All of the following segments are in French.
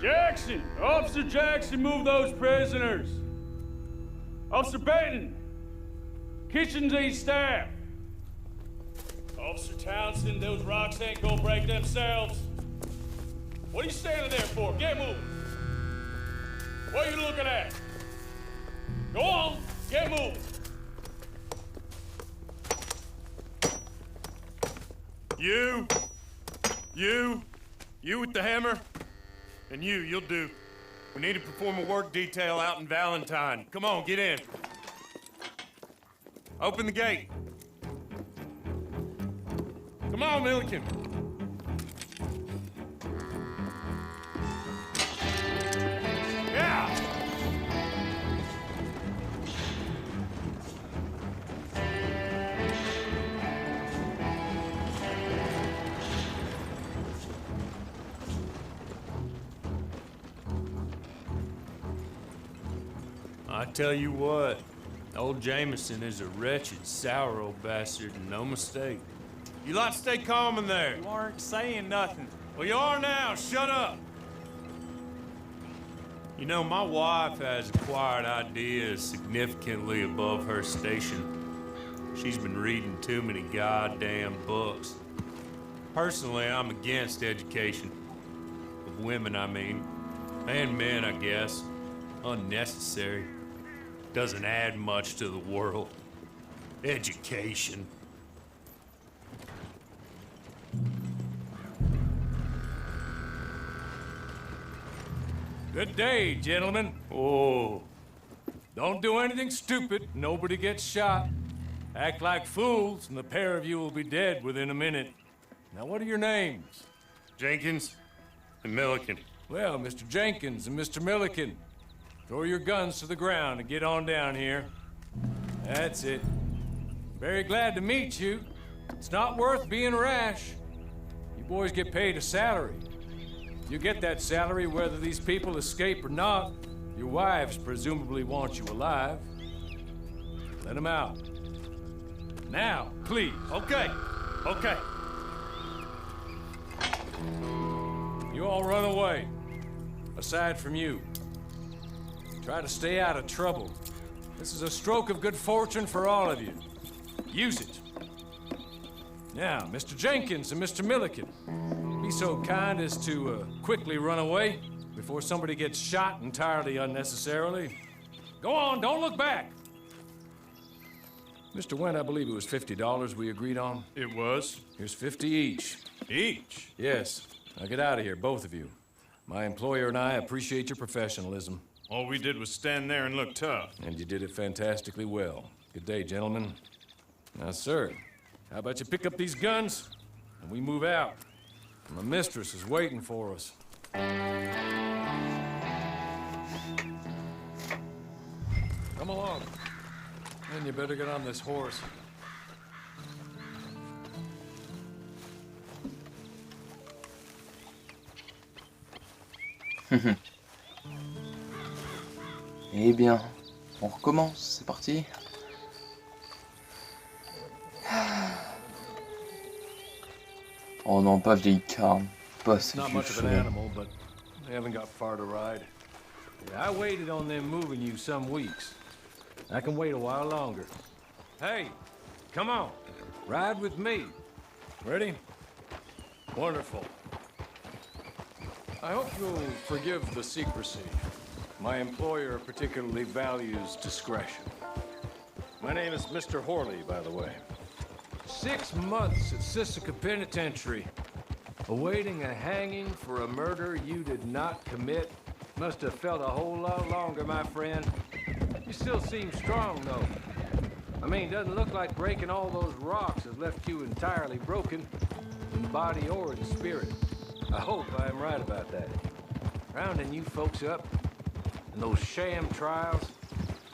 Jackson! Officer Jackson, move those prisoners! Officer Benton! Kitchens aid staff! Officer Townsend, those rocks ain't gonna break themselves. What are you standing there for? Get moving! What are you looking at? Go on, get moving! You with the hammer? And you'll do. We need to perform a work detail out in Valentine. Come on, get in. Open the gate. Come on, Milliken. Yeah! I tell you what, old Jameson is a wretched, sour old bastard, and no mistake. You lot stay calm in there. You aren't saying nothing. Well, you are now. Shut up. You know, my wife has acquired ideas significantly above her station. She's been reading too many goddamn books. Personally, I'm against education. Of women, I mean. And men, I guess. Unnecessary. Doesn't add much to the world. Education. Good day, gentlemen. Oh. Don't do anything stupid. Nobody gets shot. Act like fools, and the pair of you will be dead within a minute. Now, what are your names? Jenkins and Milliken. Well, Mr. Jenkins and Mr. Milliken, throw your guns to the ground and get on down here. That's it. Very glad to meet you. It's not worth being rash. You boys get paid a salary. You get that salary whether these people escape or not. Your wives presumably want you alive. Let them out. Now, please. Okay. You all run away. Aside from you. Try to stay out of trouble. This is a stroke of good fortune for all of you. Use it. Now, Mr. Jenkins and Mr. Milliken, be so kind as to quickly run away before somebody gets shot entirely unnecessarily. Go on, don't look back. Mr. Wendt, I believe it was $50 we agreed on. It was. Here's 50 each. Each? Yes. Now get out of here, both of you. My employer and I appreciate your professionalism. All we did was stand there and look tough. And you did it fantastically well. Good day, gentlemen. Now, sir, how about you pick up these guns and we move out? My mistress is waiting for us. Come along. And you better get on this horse. Eh bien, on recommence, c'est parti. Oh non, pas vieille carne, pas ce Not vieux much of an cheval. animal, but they haven't got far to ride. Yeah, I waited on them moving you some weeks. I can wait a while longer. Hey, come on, ride with me. Ready? Wonderful. I hope you'll forgive the secrecy. My employer particularly values discretion. My name is Mr. Horley, by the way. 6 months at Sisika Penitentiary, awaiting a hanging for a murder you did not commit. Must have felt a whole lot longer, my friend. You still seem strong, though. I mean, doesn't look like breaking all those rocks has left you entirely broken, in body or in spirit. I hope I am right about that. Rounding you folks up, and those sham trials,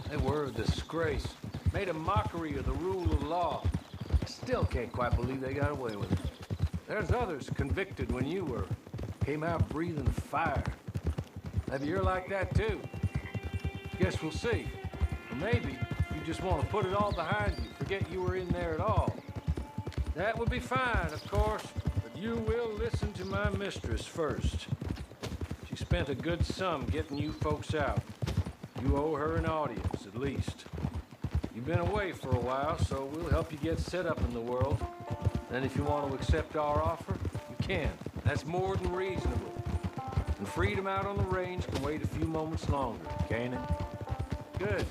they were a disgrace. Made a mockery of the rule of law. Still can't quite believe they got away with it. There's others convicted when you were. Came out breathing fire. Maybe you're like that too. Guess we'll see. Or maybe you just want to put it all behind you, forget you were in there at all. That would be fine, of course, but you will listen to my mistress first. She She spent a good sum getting you folks out. You owe her an audience, at least. You've been away for a while, so we'll help you get set up in the world. And if you want to accept our offer, you can. That's more than reasonable. And freedom out on the range can wait a few moments longer, can't it? Good.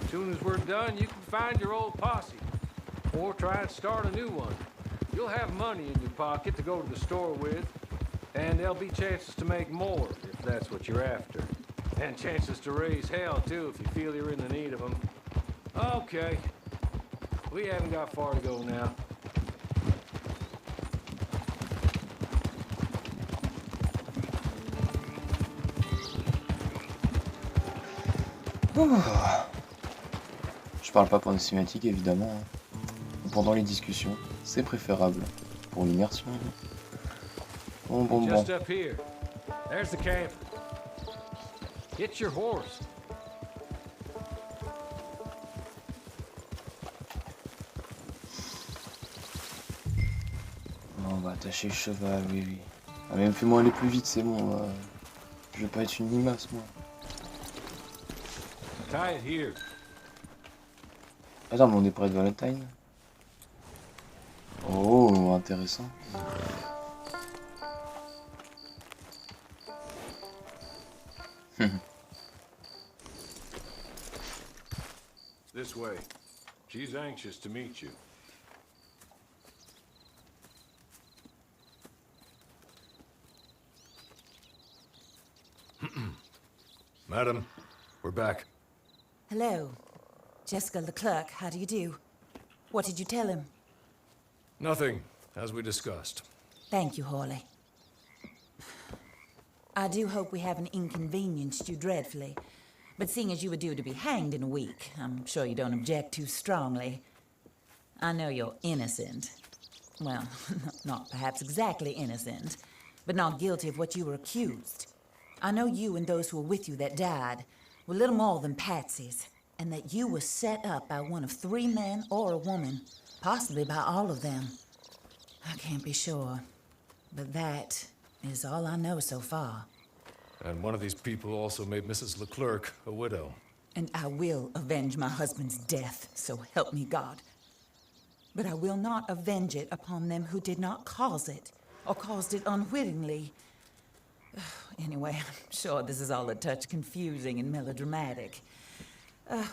As soon as we're done, you can find your old posse. Or try and start a new one. You'll have money in your pocket to go to the store with. And there'll be chances to make more, if that's what you're after. And chances to raise hell, too, if you feel you're in the need of them. Okay. We haven't got far to go now. Je parle pas pendant les cinématiques évidemment, hein. Ou pendant les discussions, c'est préférable pour l'immersion. Bon. Just up here. There's the camp. Get your horse. On va attacher le cheval, oui. Ah, même fais-moi aller plus vite, c'est bon. Je vais pas être une limace, moi. Tie it here. Attends, mais on est près de Valentine. Oh, intéressant. This way. She's anxious to meet you. Madam, we're back. Hello. Jessica Leclerc, how do you do? What did you tell him? Nothing, as we discussed. Thank you, Hawley. I do hope we haven't inconvenienced you dreadfully. But seeing as you were due to be hanged in a week, I'm sure you don't object too strongly. I know you're innocent. Well, not perhaps exactly innocent, but not guilty of what you were accused. I know you and those who were with you that died were little more than patsies, and that you were set up by one of 3 men or a woman, possibly by all of them. I can't be sure, but that is all I know so far. And one of these people also made Mrs. Leclerc a widow. And I will avenge my husband's death, so help me God. But I will not avenge it upon them who did not cause it, or caused it unwittingly. Anyway, I'm sure this is all a touch confusing and melodramatic.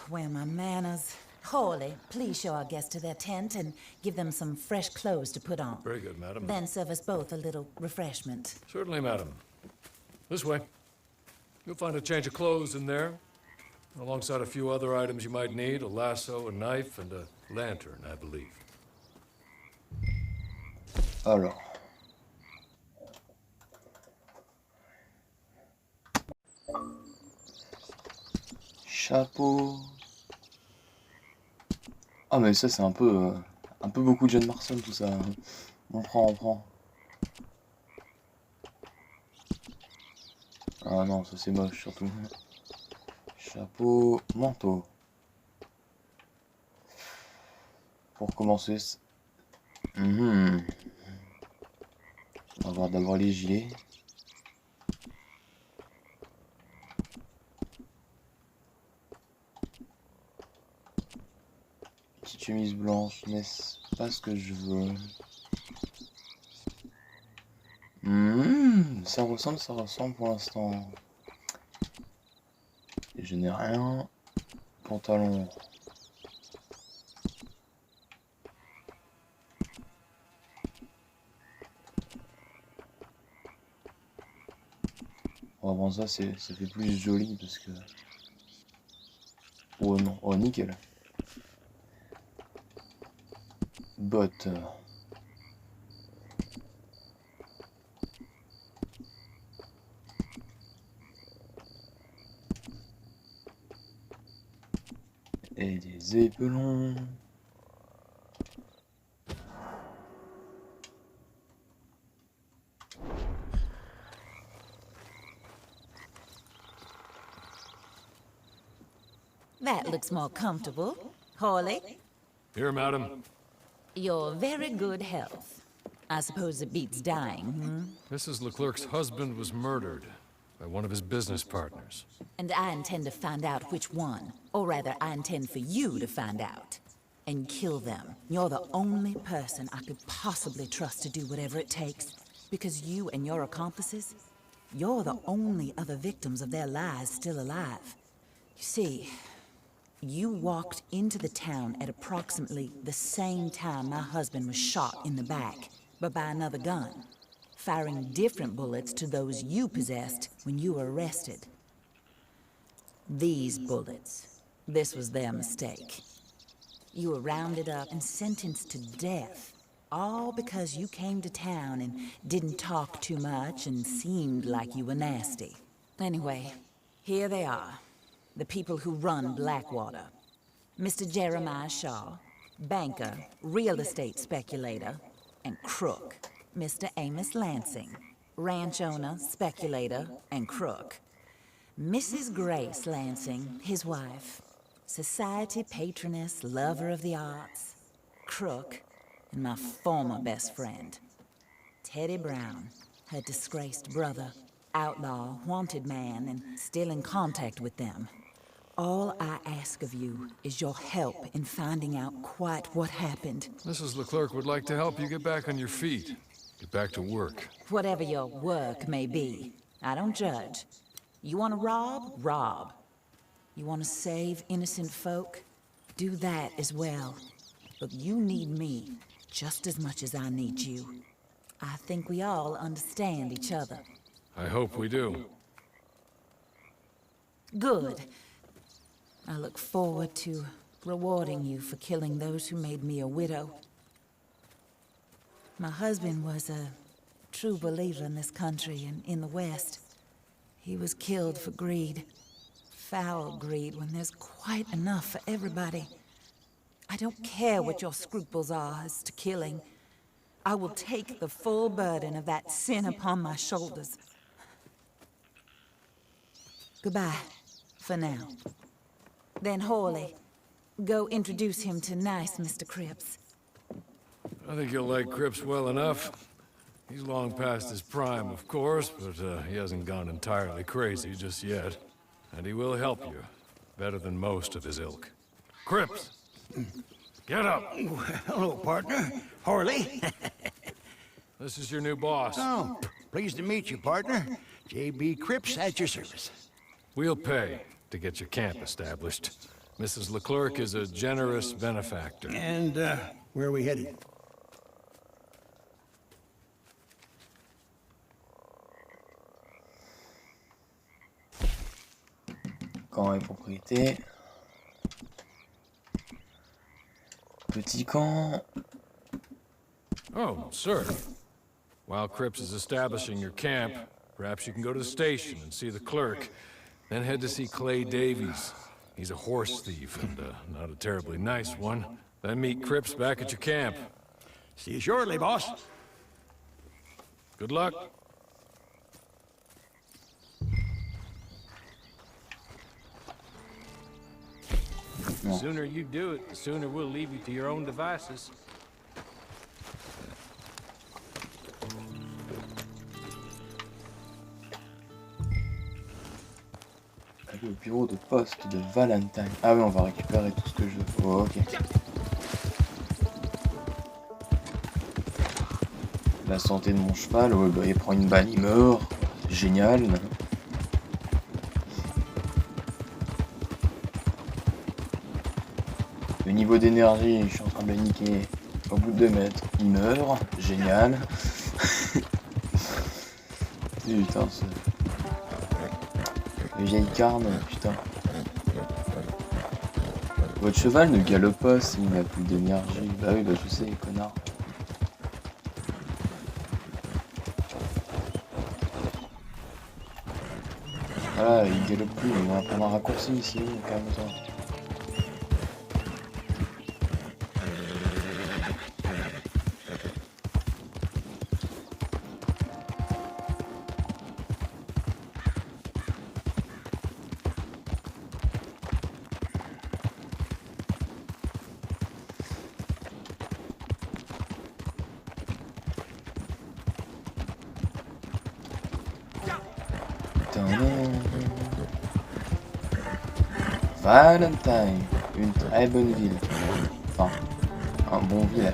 Where are my manners? Hawley, please show our guests to their tent and give them some fresh clothes to put on. Very good, madam. Then serve us both a little refreshment. Certainly, madam. This way. You'll find a change of clothes in there, alongside a few other items you might need, a lasso, a knife, and a lantern, I believe. Alors. Chapeau. Ah mais ça c'est un peu beaucoup de John Marston tout ça. On prend. Ah non, ça c'est moche surtout. Chapeau, manteau. Pour commencer, on va voir d'abord les gilets. Petite chemise blanche, n'est-ce pas ce que je veux? Ça ressemble pour l'instant. Je n'ai rien. Pantalon. On va prendre ça, ça fait plus joli parce que... Oh non, oh nickel. Bottes. Et des éperons. That looks more comfortable. Hawley, Here, madam. Your very good health. I suppose it beats dying, Mrs. Leclerc's husband was murdered by one of his business partners. And I intend to find out which one. Or rather, I intend for you to find out. And kill them. You're the only person I could possibly trust to do whatever it takes. Because you and your accomplices, you're the only other victims of their lies still alive. You see, you walked into the town at approximately the same time my husband was shot in the back, but by another gun, firing different bullets to those you possessed when you were arrested. These bullets, this was their mistake. You were rounded up and sentenced to death, all because you came to town and didn't talk too much and seemed like you were nasty. Anyway, here they are, the people who run Blackwater. Mr. Jeremiah Shaw, banker, real estate speculator, and crook. Mr. Amos Lansing, ranch owner, speculator, and crook. Mrs. Grace Lansing, his wife, society patroness, lover of the arts, crook, and my former best friend. Teddy Brown, her disgraced brother, outlaw, wanted man, and still in contact with them. All I ask of you is your help in finding out quite what happened. Mrs. Leclerc would like to help you get back on your feet. Get back to work. Whatever your work may be, I don't judge. You want to rob? Rob. You want to save innocent folk? Do that as well. But you need me just as much as I need you. I think we all understand each other. I hope we do. Good. I look forward to rewarding you for killing those who made me a widow. My husband was a true believer in this country and in the West. He was killed for greed. Foul greed when there's quite enough for everybody. I don't care what your scruples are as to killing. I will take the full burden of that sin upon my shoulders. Goodbye, for now. Then Hawley, go introduce him to nice Mr. Cripps. I think you'll like Cripps well enough. He's long past his prime, of course, but he hasn't gone entirely crazy just yet. And he will help you, better than most of his ilk. Cripps! Get up! Hello, partner. Harley. This is your new boss. Oh, pleased to meet you, partner. J.B. Cripps at your service. We'll pay to get your camp established. Mrs. Leclerc is a generous benefactor. And, where are we headed? Camp et propriété. Petit camp. Oh, sir. While Cripps is establishing your camp, perhaps you can go to the station and see the clerk. Then head to see Clay Davies. He's a horse thief, and not a terribly nice one. Then meet Cripps back at your camp. See you shortly, boss. Good luck. The sooner you do it, the sooner we'll leave you to your own devices. Aller au bureau de poste de Valentine. Ah oui, on va récupérer tout ce que je veux. Oh, ok. La santé de mon cheval, ouais, bah, il prend une balle, il meurt. Génial. Le niveau d'énergie, je suis en train de le niquer. Au bout de 2 mètres, il meurt. Génial. Putain, c'est... Les vieilles carnes, putain. Votre cheval ne galope pas s'il n'a plus d'énergie. Bah oui, bah je sais, connard. Voilà, il galope plus, on va prendre un raccourci ici, calme-toi. Valentine, une très bonne ville. Enfin, un bon village.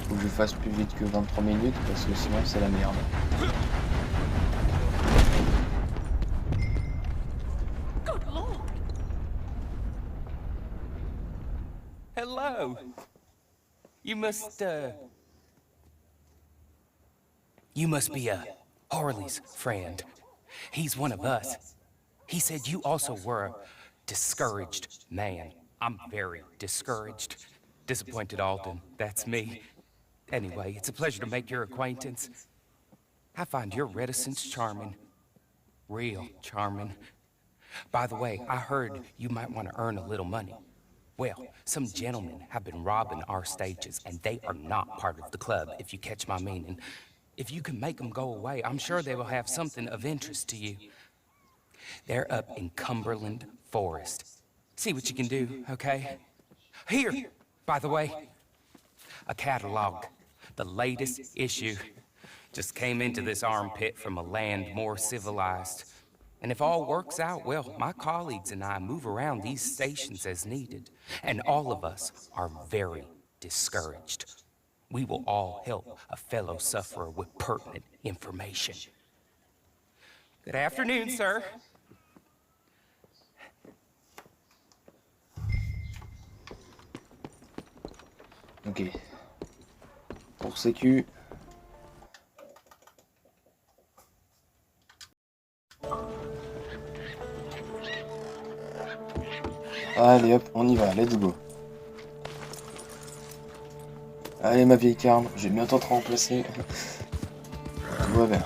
Faut que je fasse plus vite que 23 minutes parce que sinon c'est la merde. Hello. You must be Harley's friend. He's one of us. He said you also were a discouraged man. I'm very discouraged. Disappointed Alden, that's me. Anyway, it's a pleasure to make your acquaintance. I find your reticence charming. Real charming. By the way, I heard you might want to earn a little money. Well, some gentlemen have been robbing our stages, and they are not part of the club, if you catch my meaning. If you can make them go away, I'm sure they will have something of interest to you. They're up in Cumberland Forest. See what you can do, okay? Here, by the way, a catalog. The latest issue. Just came into this armpit from a land more civilized. And if all works out, well, my colleagues and I move around these stations as needed. And all of us are very discouraged. We will all help a fellow sufferer with pertinent information. Good afternoon, sir. Ok. Pour sécu. Allez hop, on y va, let's go. Allez ma vieille carne, j'ai bientôt te remplacer. Tout va bien.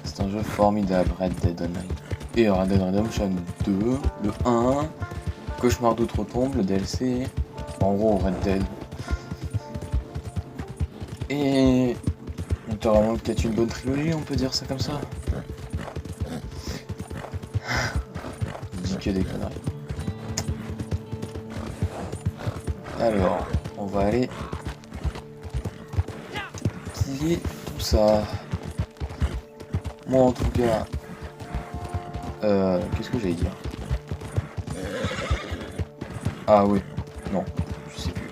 C'est un jeu formidable, Red Dead Online. Et Red Dead Redemption 2, le 1, Cauchemar d'Outre-Tombe, le DLC, en gros Red Dead. Et littéralement peut-être une bonne trilogie, on peut dire ça comme ça. Je dis que des conneries. Alors, on va aller killer tout ça. Moi en tout cas, qu'est-ce que j'allais dire? Ah oui, non, je sais plus.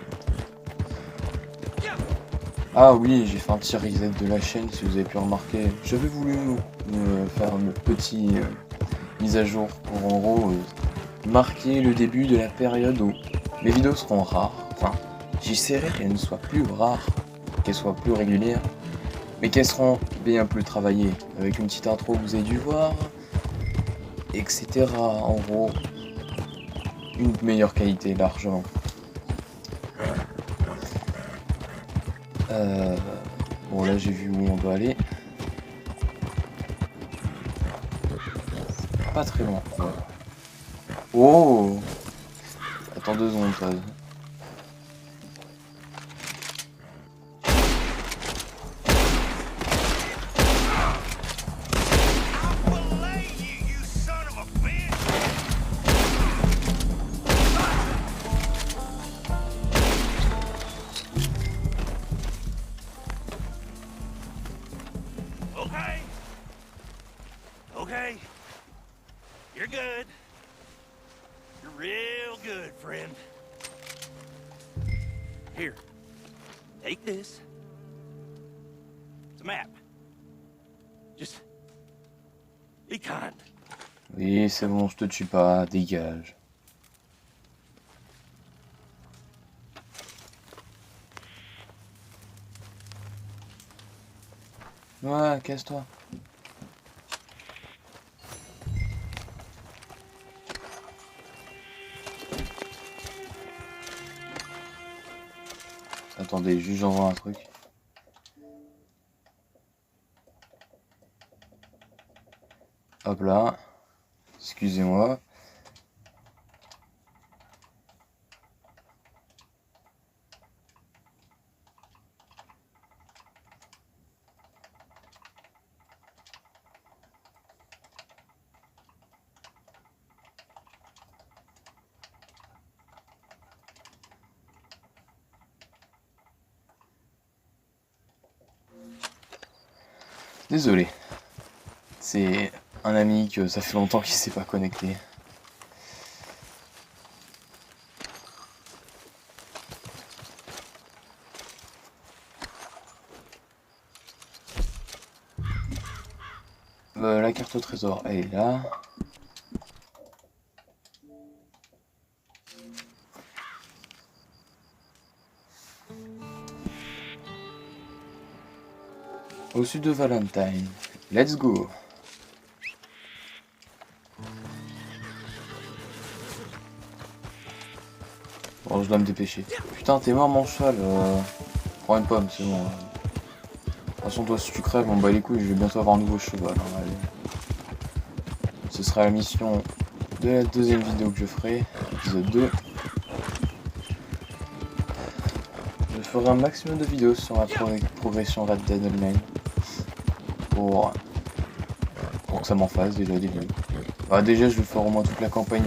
Ah oui, j'ai fait un petit reset de la chaîne, si vous avez pu remarquer. J'avais voulu faire une petite mise à jour pour en gros marquer le début de la période où mes vidéos seront rares. Enfin, j'essaierai qu'elles ne soient plus rares, qu'elles soient plus régulières, mais qu'elles seront bien plus travaillées, avec une petite intro que vous avez dû voir, etc. En gros, une meilleure qualité largement. Bon là j'ai vu où on doit aller. Pas très loin. Oh! Attends 2 secondes, Fred. Okay. You're good. You're real good, friend. Here. Take this. It's a map. Just be kind. Oui, c'est bon, je te tue pas, dégage. Ouais, casse-toi. Attendez, juste j'envoie un truc. Hop là. Excusez-moi. Désolé. C'est un ami que ça fait longtemps qu'il s'est pas connecté. La carte au trésor, elle est là. Au sud de Valentine. Let's go. Bon, je dois me dépêcher. Putain, t'es mort mon cheval. Prends une pomme, c'est bon. De toute façon, toi, si tu crèves, on bat les couilles, je vais bientôt avoir un nouveau cheval. Hein, allez. Ce sera la mission de la deuxième vidéo que je ferai, épisode 2. Je ferai un maximum de vidéos sur la progression Red Dead Online. Pour que ça m'en fasse déjà des vidéos. Bah, déjà, je vais faire au moins toute la campagne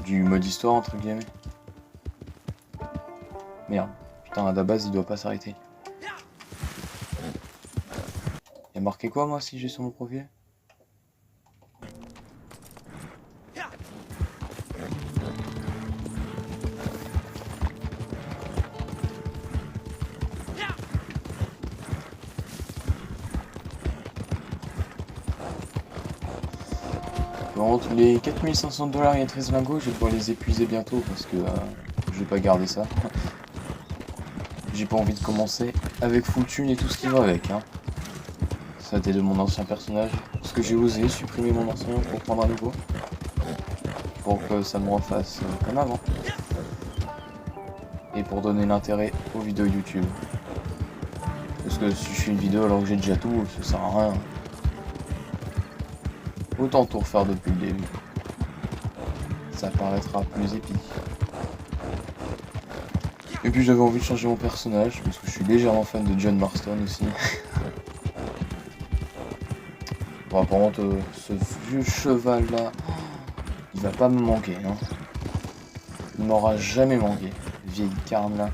du mode histoire, entre guillemets. Merde. Putain, à la base, il doit pas s'arrêter. Il y a marqué quoi, moi, si j'ai sur mon profil? Bon, les 4500 $, et 13 lingots, je vais devoir les épuiser bientôt parce que je vais pas garder ça. J'ai pas envie de commencer avec full thune et tout ce qui va avec. Hein. Ça date de mon ancien personnage. Parce que j'ai osé supprimer mon ancien pour prendre un nouveau. Pour que ça me refasse comme avant. Et pour donner l'intérêt aux vidéos YouTube. Parce que si je fais une vidéo alors que j'ai déjà tout, ça sert à rien. Autant tout refaire depuis le début. Ça paraîtra plus épique. Et puis j'avais envie de changer mon personnage, parce que je suis légèrement fan de John Marston aussi. Bon, par contre, ce vieux cheval là, il va pas me manquer, hein. Il m'aura jamais manqué, vieille carne là.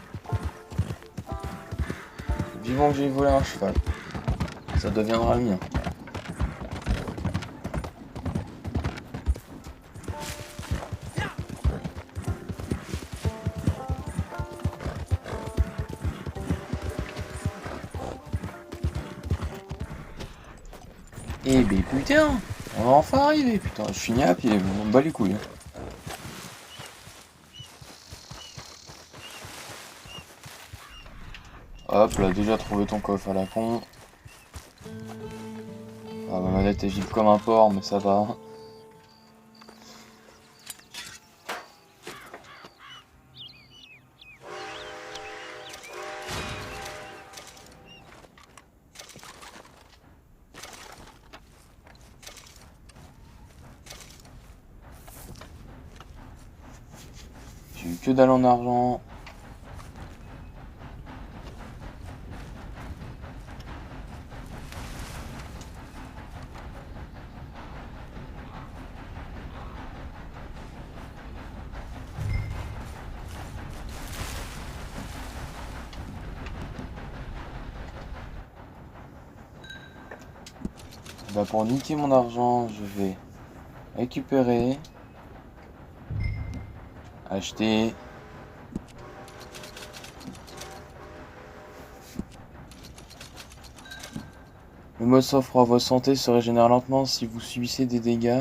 Vivant que j'ai volé un cheval, ça deviendra le mien. Eh ben putain, on va enfin arriver, putain, je finis à pied, on me bat les couilles. Hop là, déjà trouvé ton coffre à la con. Ah, ma manette est vide comme un porc, mais ça va. J'ai eu que dalle en argent. Bah pour niquer mon argent, je vais récupérer, acheter, le mode sang-froid. Votre santé se régénère lentement si vous subissez des dégâts,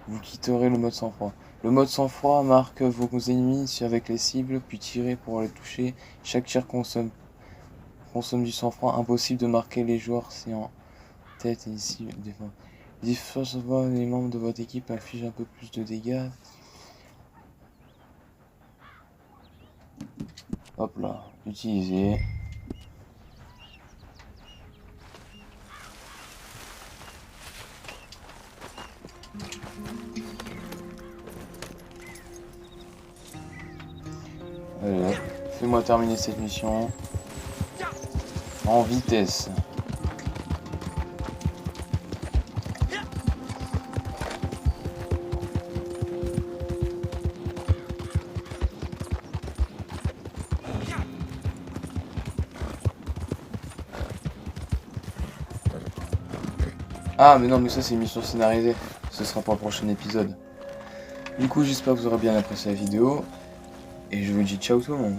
vous quitterez le mode sang-froid. Le mode sang-froid marque vos ennemis avec les cibles, puis tirer pour les toucher. Chaque tir consomme du sang-froid. Impossible de marquer les joueurs si en tête et ici défense. Les membres de votre équipe infligent un peu plus de dégâts. Hop là, utiliser. Allez, fais-moi terminer cette mission en vitesse. Ah, mais non, mais ça, c'est une mission scénarisée. Ce sera pour le prochain épisode. Du coup, j'espère que vous aurez bien apprécié la vidéo. Et je vous dis ciao tout le monde.